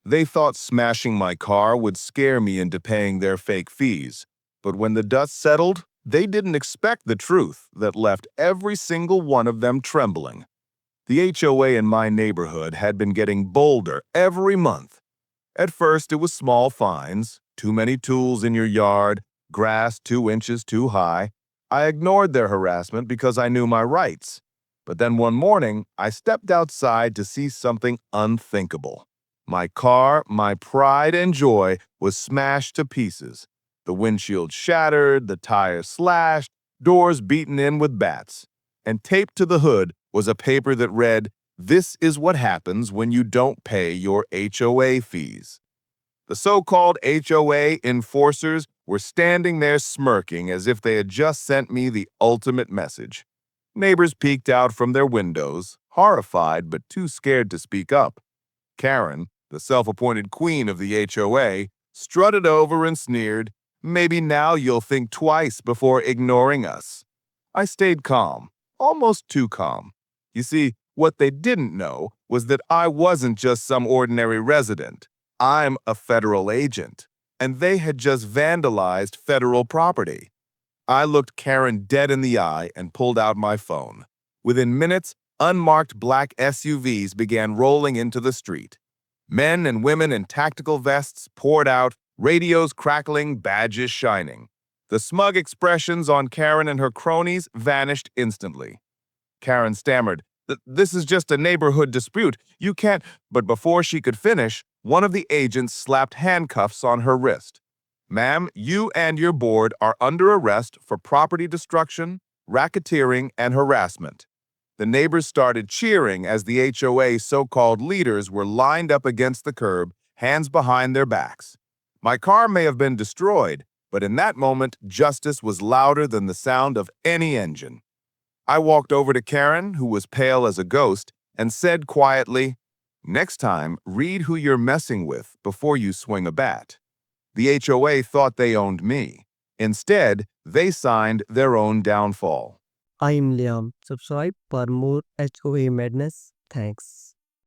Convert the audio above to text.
They thought smashing my car would scare me into paying their fake fees. But when the dust settled, they didn't expect the truth that left every single one of them trembling. The HOA in my neighborhood had been getting bolder every month. At first, it was small fines, too many tools in your yard, grass 2 inches too high. I ignored their harassment because I knew my rights. But then one morning, I stepped outside to see something unthinkable. My car, my pride and joy, was smashed to pieces. The windshield shattered, the tires slashed, doors beaten in with bats. And taped to the hood was a paper that read, "This is what happens when you don't pay your HOA fees." The so-called HOA enforcers were standing there smirking as if they had just sent me the ultimate message. Neighbors peeked out from their windows, horrified but too scared to speak up. Karen, the self-appointed queen of the HOA, strutted over and sneered, "Maybe now you'll think twice before ignoring us." I stayed calm, almost too calm. You see, what they didn't know was that I wasn't just some ordinary resident. I'm a federal agent, and they had just vandalized federal property. I looked Karen dead in the eye and pulled out my phone. Within minutes, unmarked black SUVs began rolling into the street. Men and women in tactical vests poured out, radios crackling, badges shining. The smug expressions on Karen and her cronies vanished instantly. Karen stammered, "This is just a neighborhood dispute. You can't—" But before she could finish, one of the agents slapped handcuffs on her wrist. "Ma'am, you and your board are under arrest for property destruction, racketeering, and harassment." The neighbors started cheering as the HOA so-called leaders were lined up against the curb, hands behind their backs. My car may have been destroyed, but in that moment, justice was louder than the sound of any engine. I walked over to Karen, who was pale as a ghost, and said quietly, "Next time, read who you're messing with before you swing a bat." The HOA thought they owned me. Instead, they signed their own downfall. I'm Liam. Subscribe for more HOA madness. Thanks.